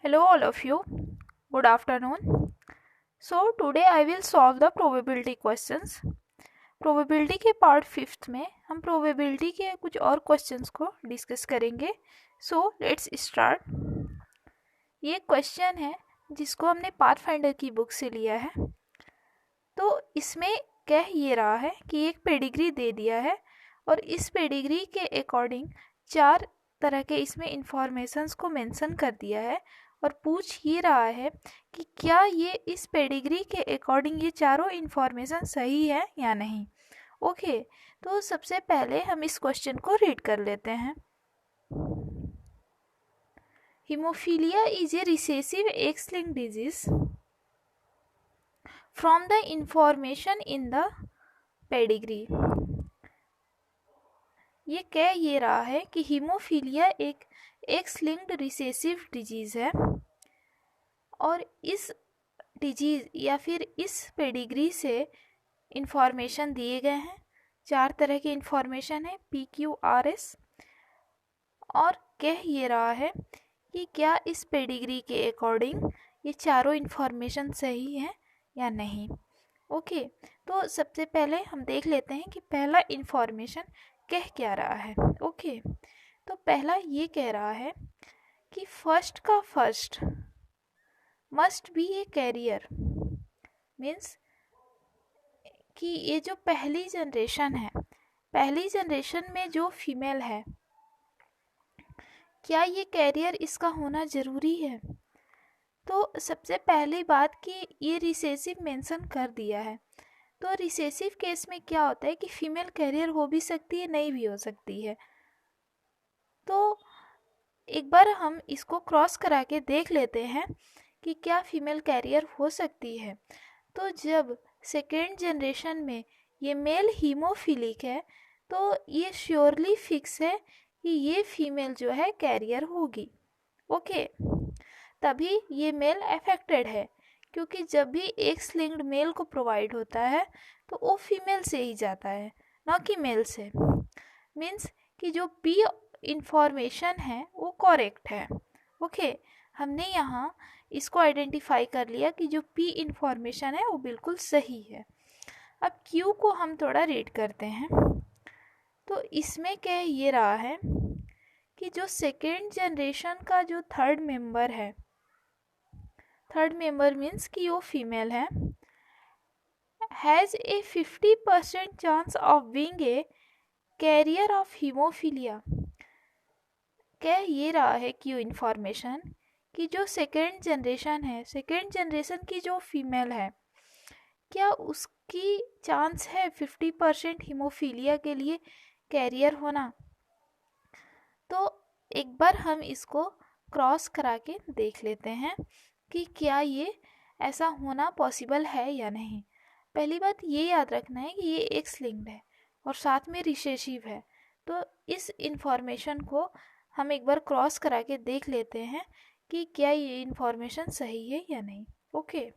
Hello all of you. Good afternoon. So today I will solve the probability questions. Probability के part 5th में हम probability के कुछ और क्वेश्चंस को डिस्कस करेंगे. So let's start. ये क्वेश्चन है जिसको हमने पाथफाइंडर की बुक से लिया है. तो इसमें कह ये रहा है कि एक पेडिग्री दे दिया है और इस पेडिग्री के अकॉर्डिंग 4 तरह के इसमें इंफॉर्मेशंस को मेंशन कर दिया है और पूछ ये रहा है कि क्या ये इस पेडिग्री के अकॉर्डिंग ये चारों इंफॉर्मेशन सही है या नहीं. ओके, तो सबसे पहले हम इस क्वेश्चन को रीड कर लेते हैं. Haemophilia is a recessive X-linked disease from the information in the pedigree. ये कह ये रहा है कि हीमोफीलिया एक X-linked रिसेसिव डिजीज़ है और इस डिजीज़ या फिर इस पेडिग्री से इंफॉर्मेशन दिए गए हैं. 4 तरह की इंफॉर्मेशन है PQRS और कह ये रहा है कि क्या इस पेडिग्री के अकॉर्डिंग ये चारों इंफॉर्मेशन सही है या नहीं. ओके, तो सबसे पहले हम देख लेते हैं कि पहला इंफॉर्मेशन कह क्या रहा है. ओके, तो पहला ये कह रहा है कि फर्स्ट का first must be a carrier. Means कि ये जो पहली जनरेशन है, पहली जनरेशन में जो फीमेल है, क्या ये कैरियर इसका होना ज़रूरी है. तो सबसे पहली बात कि ये रिसेसिव मेंशन कर दिया है. तो रिसेसिव केस में क्या होता है कि फीमेल कैरियर हो भी सकती है, नहीं भी हो सकती है. तो एक बार हम इसको क्रॉस करा के देख लेते हैं कि क्या फीमेल कैरियर हो सकती है. तो जब सेकेंड जनरेशन में ये मेल हीमोफिलिक है तो ये श्योरली फिक्स है कि ये फीमेल जो है कैरियर होगी. ओके, तभी ये मेल अफेक्टेड है क्योंकि जब भी X-linked मेल को प्रोवाइड होता है तो वो फीमेल से ही जाता है, ना कि मेल से. मीन्स कि जो P इंफॉर्मेशन है वो करेक्ट है. ओके, हमने यहाँ इसको आइडेंटिफाई कर लिया कि जो P इंफॉर्मेशन है वो बिल्कुल सही है. अब Q को हम थोड़ा रीड करते हैं. तो इसमें कह ये रहा है कि जो सेकेंड जनरेशन का जो थर्ड मेंबर है, थर्ड मेंबर मीन्स कि वो फीमेल है, has a 50% chance of being a carrier of haemophilia. कह ये रहा है क्यू इन्फॉर्मेशन कि जो सेकेंड जनरेशन है, सेकेंड जनरेशन की जो फीमेल है, क्या उसकी चांस है 50% हीमोफीलिया के लिए कैरियर होना. तो एक बार हम इसको क्रॉस करा के देख लेते हैं कि क्या ये ऐसा होना पॉसिबल है या नहीं. पहली बात ये याद रखना है कि ये X-linked है और साथ में रिसेसिव है. तो इस इंफॉर्मेशन को हम एक बार क्रॉस करा के देख लेते हैं कि क्या ये इंफॉर्मेशन सही है या नहीं. ओके,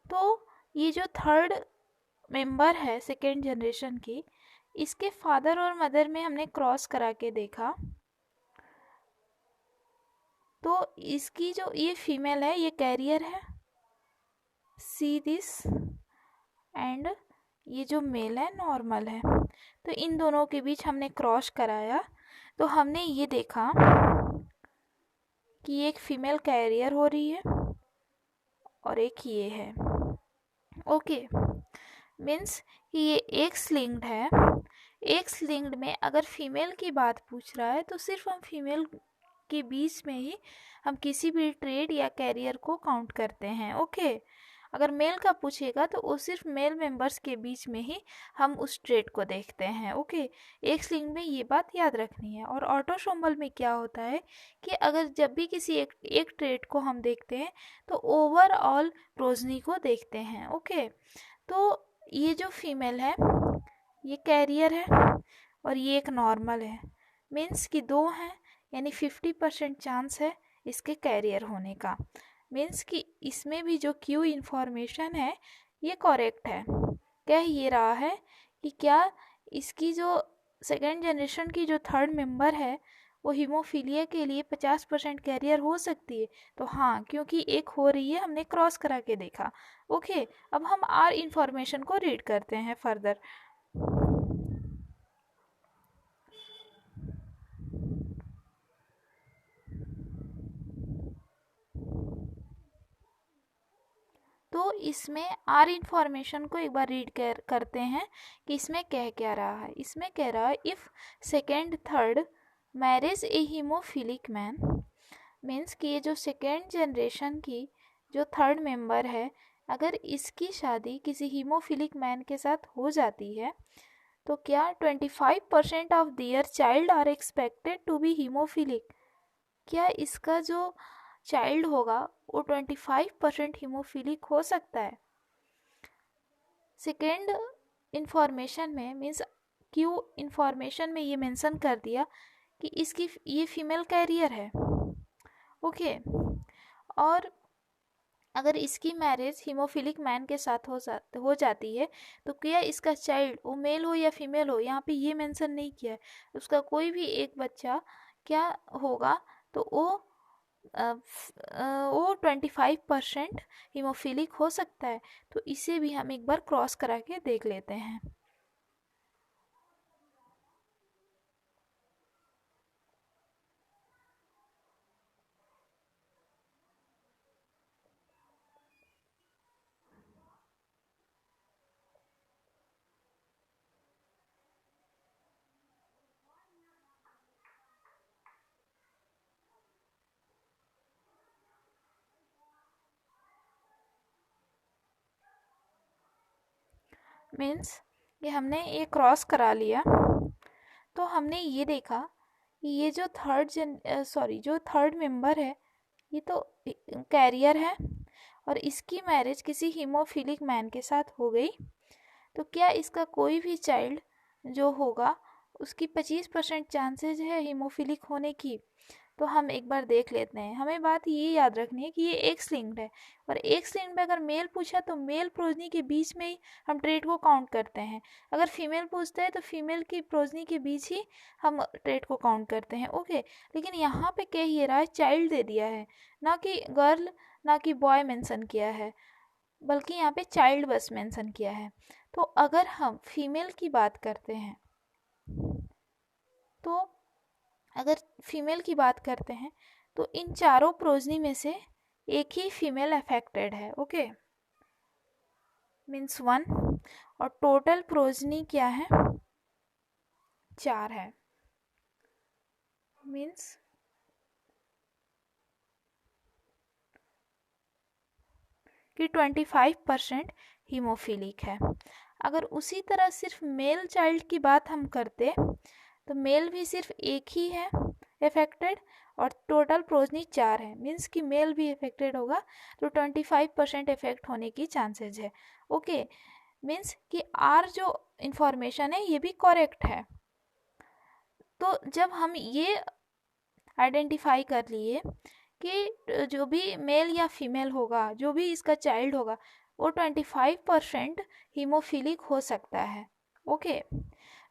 तो ये जो थर्ड मेंबर है सेकेंड जनरेशन की, इसके फादर और मदर में हमने क्रॉस करा के देखा तो इसकी जो ये फीमेल है ये कैरियर है. See this. एंड ये जो मेल है नॉर्मल है. तो इन दोनों के बीच हमने क्रॉस कराया तो हमने ये देखा कि एक फीमेल कैरियर हो रही है और एक ये है. ओके, मीन्स कि ये X-linked है. X-linked में अगर फीमेल की बात पूछ रहा है तो सिर्फ हम फीमेल के बीच में ही हम किसी भी ट्रेड या कैरियर को काउंट करते हैं. ओके, अगर मेल का पूछेगा तो वो सिर्फ मेल मेंबर्स के बीच में ही हम उस ट्रेड को देखते हैं। ओके, एक्स लिंक में ये बात याद रखनी है। और ऑटोसोमल में क्या होता है कि अगर जब भी किसी एक ट्रेड को हम देखते हैं तो ओवरऑल प्रोजनी को देखते हैं। ओके, तो ये जो फीमेल है ये कैरियर है और ये एक नॉर्मल है, मीन्स कि दो हैं, यानी 50% चांस है इसके कैरियर होने का। मीन्स कि इसमें भी जो क्यू इन्फॉर्मेशन है ये करेक्ट है। कह ये रहा है कि क्या इसकी जो सेकेंड जनरेशन की जो थर्ड मेंबर है वो हीमोफीलिया के लिए 50% कैरियर हो सकती है। तो हाँ, क्योंकि एक हो रही है, हमने क्रॉस करा के देखा। ओके, अब हम आर इन्फॉर्मेशन को रीड करते हैं फर्दर। तो इसमें आर इन्फॉर्मेशन को एक बार रीड करते हैं कि इसमें कह क्या रहा है। इसमें कह रहा है if second third marriage a hemophilic man, means कि ये जो सेकेंड जनरेशन की जो थर्ड मेंबर है, अगर इसकी शादी किसी हीमोफिलिक मैन के साथ हो जाती है तो क्या 25% of their child are expected to be hemophilic. क्या इसका जो चाइल्ड होगा वो 25% हीमोफिलिक हो सकता है। सेकेंड इंफॉर्मेशन में मीन्स क्यू इंफॉर्मेशन में ये मेंशन कर दिया कि इसकी ये फीमेल कैरियर है। ओके, और अगर इसकी मैरिज हीमोफिलिक मैन के साथ हो जाती है तो क्या इसका चाइल्ड वो मेल हो या फीमेल हो, यहाँ पे ये मेंशन नहीं किया है, उसका कोई भी एक बच्चा क्या होगा तो वो 25% हीमोफिलिक हो सकता है। तो इसे भी हम एक बार क्रॉस करा के देख लेते हैं। मीन्स ये हमने ये क्रॉस करा लिया तो हमने ये देखा कि ये जो जो थर्ड मेंबर है ये तो कैरियर है और इसकी मैरिज किसी हीमोफिलिक मैन के साथ हो गई तो क्या इसका कोई भी चाइल्ड जो होगा उसकी 25% चांसेज है हीमोफिलिक होने की। तो हम एक बार देख लेते हैं। हमें बात ये याद रखनी है कि ये एक्स लिंक्ड है और एक्स लिंक्ड में अगर मेल पूछा तो मेल प्रोजनी के बीच में ही हम ट्रेड को काउंट करते हैं। अगर फीमेल पूछता है तो फीमेल की प्रोजनी के बीच ही हम ट्रेड को काउंट करते हैं। ओके, लेकिन यहाँ पे कह ये रहा है चाइल्ड दे दिया है, ना कि गर्ल ना कि बॉय मेंशन किया है, बल्कि यहाँ पे चाइल्ड बस मेंशन किया है। तो अगर हम फीमेल की बात करते हैं तो अगर फीमेल की बात करते हैं तो इन चारों प्रोजनी में से एक ही फीमेल अफेक्टेड है। ओके, मीन्स 1, और टोटल प्रोजनी क्या है 4 है, मीन्स कि 25% हीमोफिलिक है। अगर उसी तरह सिर्फ मेल चाइल्ड की बात हम करते तो मेल भी सिर्फ एक ही है अफेक्टेड और टोटल प्रोजनी 4 है, मीन्स कि मेल भी अफेक्टेड होगा तो 25% इफेक्ट होने की चांसेस है। ओके, मीन्स कि आर जो इंफॉर्मेशन है ये भी करेक्ट है। तो जब हम ये आइडेंटिफाई कर लिए कि जो भी मेल या फीमेल होगा, जो भी इसका चाइल्ड होगा वो 25% हीमोफिलिक हो सकता है। ओके,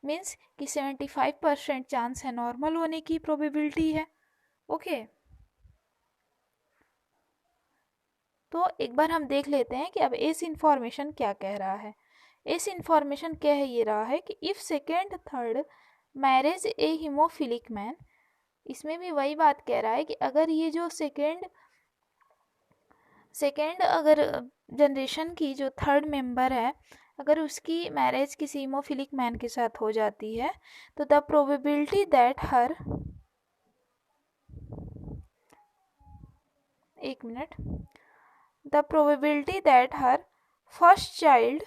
मीन्स कि 75% चांस है नॉर्मल होने की प्रोबेबिलिटी है। ओके, तो एक बार हम देख लेते हैं कि अब इस इंफॉर्मेशन क्या कह रहा है। इस इंफॉर्मेशन कह ये रहा है कि if second third marriage a hemophilic man, इसमें भी वही बात कह रहा है कि अगर ये जो सेकेंड अगर जनरेशन की जो थर्ड मेंबर है अगर उसकी मैरिज किसी हीमोफिलिक मैन के साथ हो जाती है तो द प्रोबेबिलिटी दैट हर, एक minute, the probability that her first child,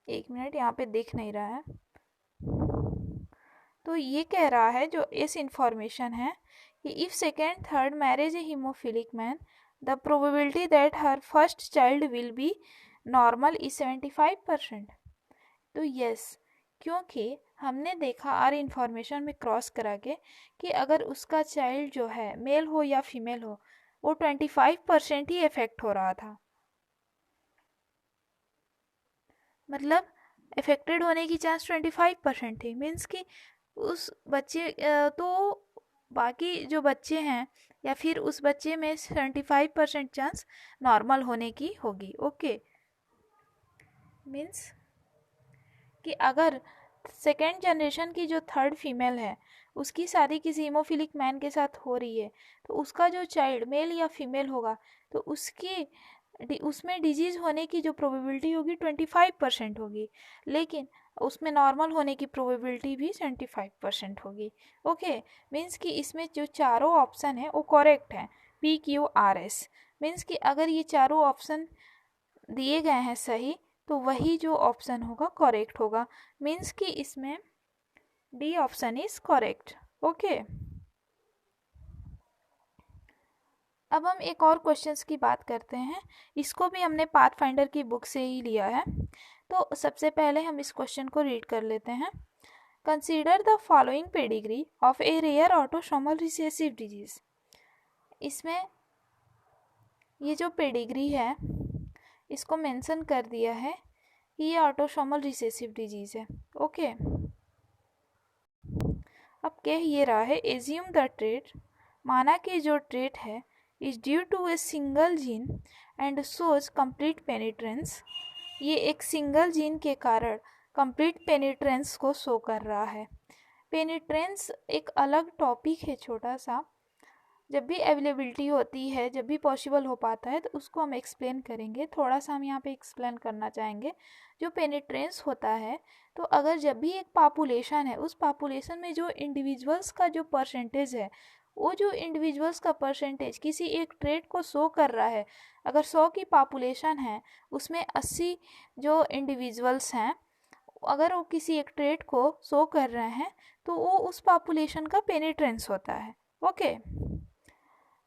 एक मिनट यहाँ पे दिख नहीं रहा है, तो ये कह रहा है जो इस इंफॉर्मेशन है कि if second third marriage a hemophilic man, the probability that her first child will be normal is 75%। तो यस, क्योंकि हमने आर इन्फॉर्मेशन में क्रॉस करा के कि अगर उसका चाइल्ड जो है मेल हो या फीमेल हो, वो 25% ही इफेक्ट हो रहा था, मतलब इफेक्टेड होने की चांस 25% थी। मीन्स कि उस बच्चे तो बाकी जो बच्चे हैं या फिर उस बच्चे में 75% चांस नॉर्मल होने की होगी। ओके, मीन्स कि अगर सेकेंड जनरेशन की जो थर्ड फीमेल है उसकी शादी किसी हीमोफिलिक मैन के साथ हो रही है, तो उसका जो चाइल्ड मेल या फीमेल होगा तो उसमें डिजीज़ होने की जो प्रोबेबिलिटी होगी 25% होगी, लेकिन उसमें नॉर्मल होने की प्रोबेबिलिटी भी 75% होगी। ओके, मीन्स कि इसमें जो चारों ऑप्शन है वो करेक्ट है, PQRS। मीन्स कि अगर ये चारों ऑप्शन दिए गए हैं सही, तो वही जो ऑप्शन होगा करेक्ट होगा। मीन्स कि इसमें D option is correct. Okay, अब हम एक और क्वेश्चंस की बात करते हैं। इसको भी हमने पाथफाइंडर की बुक से ही लिया है। तो सबसे पहले हम इस क्वेश्चन को रीड कर लेते हैं। Consider the following pedigree of a rare autosomal recessive disease. इसमें ये जो पेडिग्री है इसको मेंशन कर दिया है कि ये ऑटोसोमल रिसेसिव डिजीज है। ओके, अब कह ये रहा है एज्यूम द ट्रेट, माना कि जो ट्रेट है is due to a single gene and shows complete penetrance. ये एक सिंगल जीन के कारण कंप्लीट पेनिट्रेंस को शो कर रहा है। पेनिट्रेंस एक अलग टॉपिक है छोटा सा, जब भी अवेलेबिलिटी होती है, जब भी पॉसिबल हो पाता है तो उसको हम एक्सप्लेन करेंगे। थोड़ा सा हम यहाँ पे एक्सप्लेन करना चाहेंगे। जो पेनिट्रेंस होता है, तो अगर जब भी एक पॉपुलेशन है, उस पॉपुलेशन में जो इंडिविजुअल्स का जो परसेंटेज है, वो जो इंडिविजुअल्स का परसेंटेज किसी एक ट्रेट को शो कर रहा है। अगर 100 की पॉपुलेशन है, उसमें 80 जो इंडिविजुअल्स हैं, अगर वो किसी एक ट्रेट को शो कर रहे हैं तो वो उस पॉपुलेशन का पेनिट्रेंस होता है। Okay,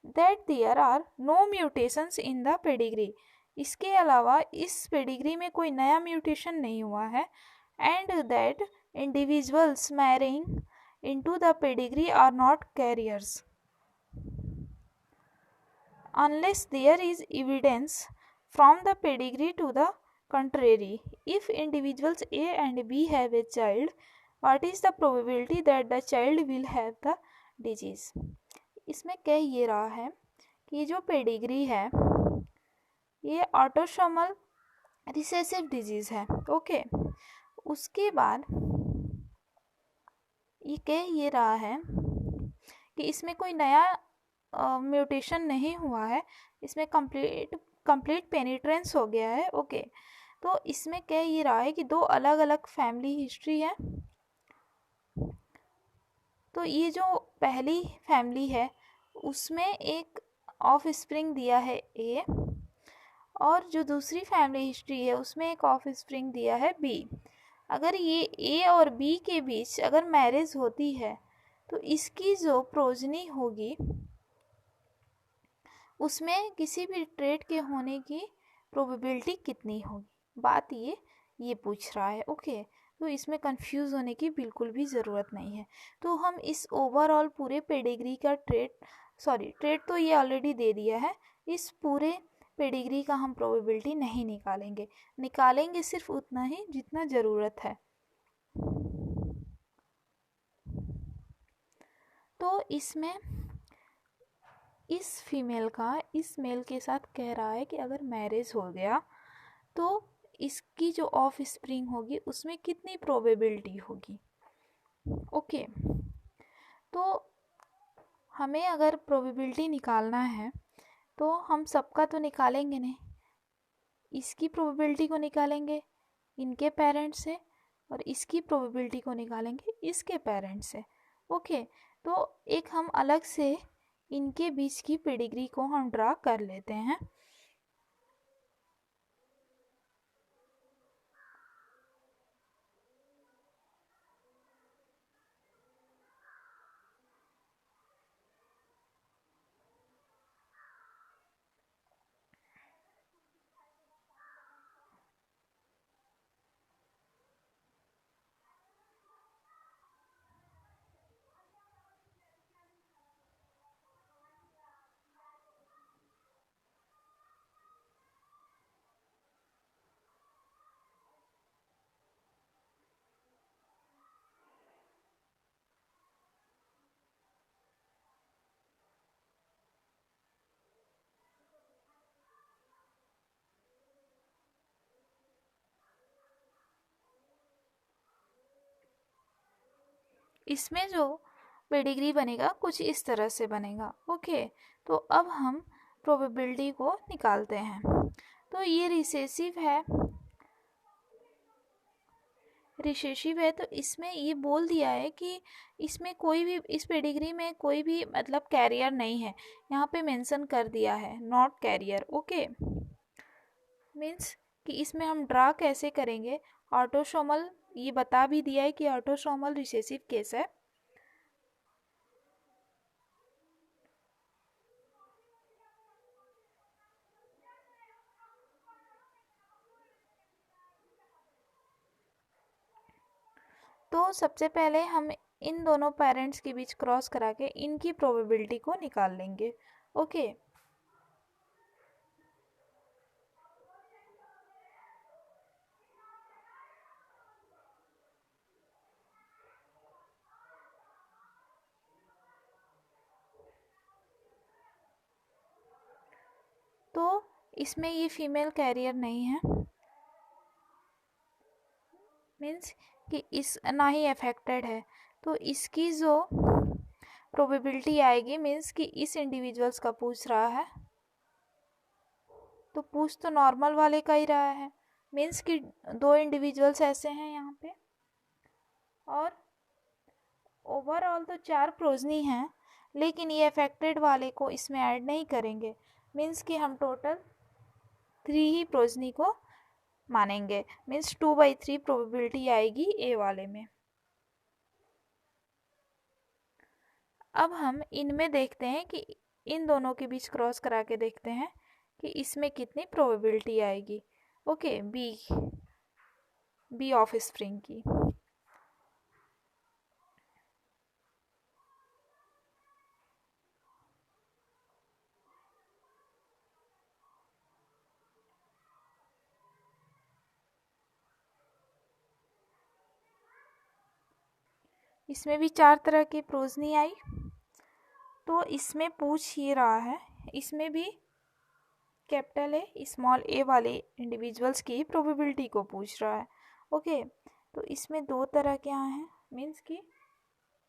that there are no mutations in the pedigree. इसके अलावा इस पेडिग्री में कोई नया म्यूटेशन नहीं हुआ है। And that individuals marrying into the pedigree are not carriers unless there is evidence from the pedigree to the contrary. If individuals A and B have a child, what is the probability that the child will have the disease? इसमें कह ये रहा है कि जो pedigree है ये autosomal recessive disease है। ओके, उसके बाद ये कह ये रहा है कि इसमें कोई नया म्यूटेशन नहीं हुआ है, इसमें कंप्लीट पेनिट्रेंस हो गया है। ओके, तो इसमें कह ये रहा है कि दो अलग अलग फैमिली हिस्ट्री है। तो ये जो पहली फैमिली है उसमें एक ऑफ स्प्रिंग दिया है ए, और जो दूसरी फैमिली हिस्ट्री है उसमें एक ऑफ स्प्रिंग दिया है बी। अगर ये ए और बी के बीच अगर मैरिज होती है तो इसकी जो प्रोजनी होगी उसमें किसी भी ट्रेट के होने की प्रोबेबिलिटी कितनी होगी, बात ये पूछ रहा है। ओके, तो इसमें कंफ्यूज होने की बिल्कुल भी ज़रूरत नहीं है। तो हम इस ओवरऑल पूरे पेडिग्री का ट्रेट तो ये ऑलरेडी दे दिया है, इस पूरे पेडिग्री का हम प्रोबेबिलिटी नहीं निकालेंगे सिर्फ उतना ही जितना ज़रूरत है। तो इसमें इस फीमेल का इस मेल के साथ कह रहा है कि अगर मैरिज हो गया तो इसकी जो ऑफ स्प्रिंग होगी उसमें कितनी प्रोबेबिलिटी होगी। ओके, तो हमें अगर प्रोबेबिलिटी निकालना है तो हम सबका तो निकालेंगे नहीं, इसकी प्रोबेबिलिटी को निकालेंगे इनके पेरेंट्स से और इसकी प्रोबेबिलिटी को निकालेंगे इसके पेरेंट्स से। ओके, तो एक हम अलग से इनके बीच की पेडिग्री को हम ड्रा कर लेते हैं। इसमें जो पेडिग्री बनेगा कुछ इस तरह से बनेगा। ओके, तो अब हम प्रोबेबिलिटी को निकालते हैं। तो ये रिसेसिव है, तो इसमें ये बोल दिया है कि इसमें कोई भी, इस पेडिग्री में कोई भी मतलब कैरियर नहीं है। यहाँ पे मेंशन कर दिया है नॉट कैरियर। ओके, मीन्स कि इसमें हम ड्रा कैसे करेंगे। ऑटोसोमल, ये बता भी दिया है कि ऑटोसोमल रिसेसिव केस है। तो सबसे पहले हम इन दोनों पेरेंट्स के बीच क्रॉस करा के इनकी प्रोबेबिलिटी को निकाल लेंगे। ओके, तो इसमें ये फीमेल कैरियर नहीं है, मीन्स कि इस ना ही अफेक्टेड है। तो इसकी जो प्रोबेबिलिटी आएगी, मीन्स कि इस इंडिविजुअल्स का पूछ रहा है, तो पूछ तो नॉर्मल वाले का ही रहा है। मीन्स कि दो इंडिविजुअल्स ऐसे हैं यहाँ पे, और ओवरऑल तो 4 प्रोजनी हैं, लेकिन ये अफेक्टेड वाले को इसमें ऐड नहीं करेंगे। मीन्स कि हम टोटल 3 ही प्रोजनी को मानेंगे। मीन्स 2/3 प्रोबेबिलिटी आएगी ए वाले में। अब हम इनमें देखते हैं कि इन दोनों के बीच क्रॉस करा के देखते हैं कि इसमें कितनी प्रोबेबिलिटी आएगी। ओके, बी ऑफ स्प्रिंग की। इसमें भी 4 तरह की प्रोजनी आई। तो इसमें पूछ ये रहा है, इसमें भी कैपिटल ए स्मॉल ए वाले इंडिविजुअल्स की प्रोबेबिलिटी को पूछ रहा है। ओके, तो इसमें 2 तरह क्या हैं, मीन्स कि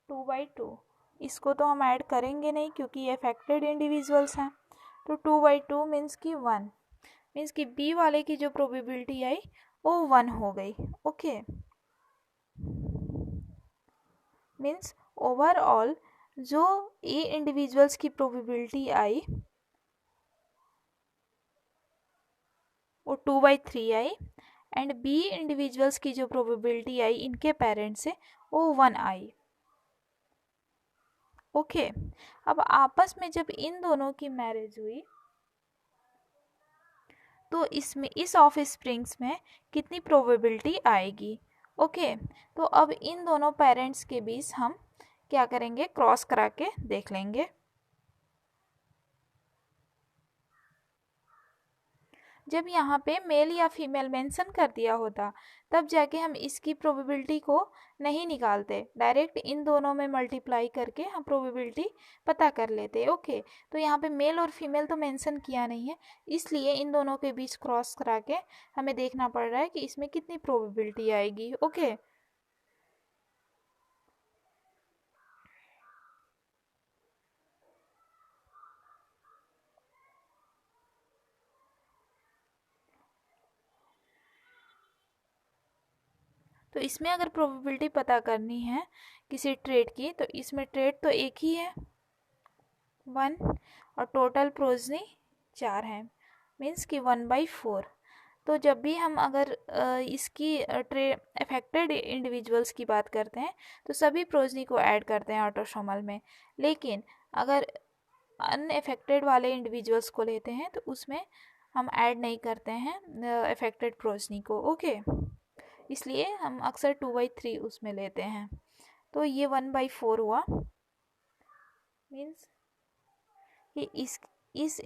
2/2। इसको तो हम ऐड करेंगे नहीं क्योंकि ये अफेक्टेड इंडिविजुअल्स हैं। तो 2/2 मीन्स कि 1, मीन्स कि बी वाले की जो प्रोबेबिलिटी आई वो 1 हो गई। ओके, मीन्स ओवरऑल जो ए इंडिविजुअल्स की प्रोबेबिलिटी आई वो 2/3 आई, एंड बी इंडिविजुअल्स की जो प्रोबेबिलिटी आई इनके पेरेंट्स से वो 1 आई। ओके, अब आपस में जब इन दोनों की मैरिज हुई तो इसमें इस ऑफ स्प्रिंग्स में कितनी प्रोबेबिलिटी आएगी। ओके, तो अब इन दोनों पेरेंट्स के बीच हम क्या करेंगे, क्रॉस करा के देख लेंगे। जब यहाँ पे मेल या फीमेल मेंशन कर दिया होता तब जाके हम इसकी प्रोबेबिलिटी को नहीं निकालते, डायरेक्ट इन दोनों में मल्टीप्लाई करके हम प्रोबेबिलिटी पता कर लेते। ओके, तो यहाँ पे मेल और फीमेल तो मेंशन किया नहीं है, इसलिए इन दोनों के बीच क्रॉस करा के हमें देखना पड़ रहा है कि इसमें कितनी प्रोबेबिलिटी आएगी। ओके, तो इसमें अगर प्रोबेबिलिटी पता करनी है किसी ट्रेड की, तो इसमें ट्रेड तो एक ही है, 1 और टोटल प्रोजनी 4 है, मीन्स कि 1/4। तो जब भी हम अगर इसकी अफेक्टेड इंडिविजुअल्स की बात करते हैं तो सभी प्रोजनी को ऐड करते हैं ऑटोसोमल में, लेकिन अगर अनअफेक्टेड वाले इंडिविजुअल्स को लेते हैं तो उसमें हम ऐड नहीं करते हैं अफेक्टेड प्रोजनी को। ओके, इसलिए हम अक्सर 2/3 उसमें लेते हैं। तो ये 1/4 हुआ, मीन्स कि इस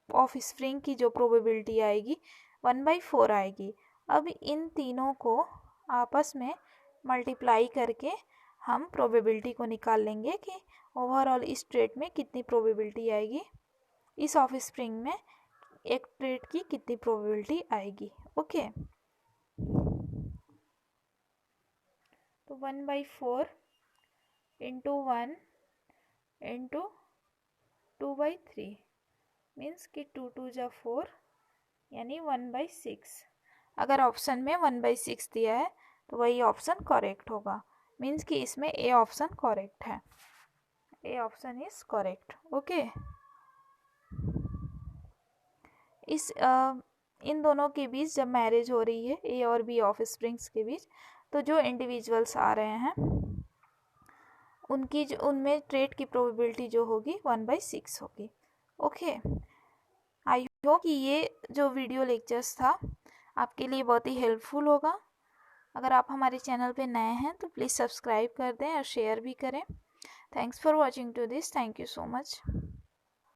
ऑफ स्प्रिंग की जो प्रोबेबिलिटी आएगी 1/4 आएगी। अब इन तीनों को आपस में मल्टीप्लाई करके हम प्रोबेबिलिटी को निकाल लेंगे कि ओवरऑल इस ट्रेट में कितनी प्रोबेबिलिटी आएगी, इस ऑफ स्प्रिंग में एक ट्रेट की कितनी प्रोबेबिलिटी आएगी। ओके, तो 1/4 इंटू 1 इंटू 2/3 मीन्स कि 2 जा 4 यानी 1/6। अगर ऑप्शन में 1/6 दिया है तो वही ऑप्शन करेक्ट होगा, मीन्स कि इसमें ए ऑप्शन करेक्ट है, A option is correct. Okay, इन दोनों के बीच जब मैरिज हो रही है ए और बी ऑफ स्प्रिंग्स के बीच, तो जो इंडिविजुअल्स आ रहे हैं उनकी जो उनमें ट्रेट की प्रोबेबिलिटी जो होगी 1/6 होगी। ओके, आई होप कि ये जो वीडियो लेक्चर्स था आपके लिए बहुत ही हेल्पफुल होगा। अगर आप हमारे चैनल पे नए हैं तो प्लीज़ सब्सक्राइब कर दें और शेयर भी करें। Thanks for watching to this, thank you so much.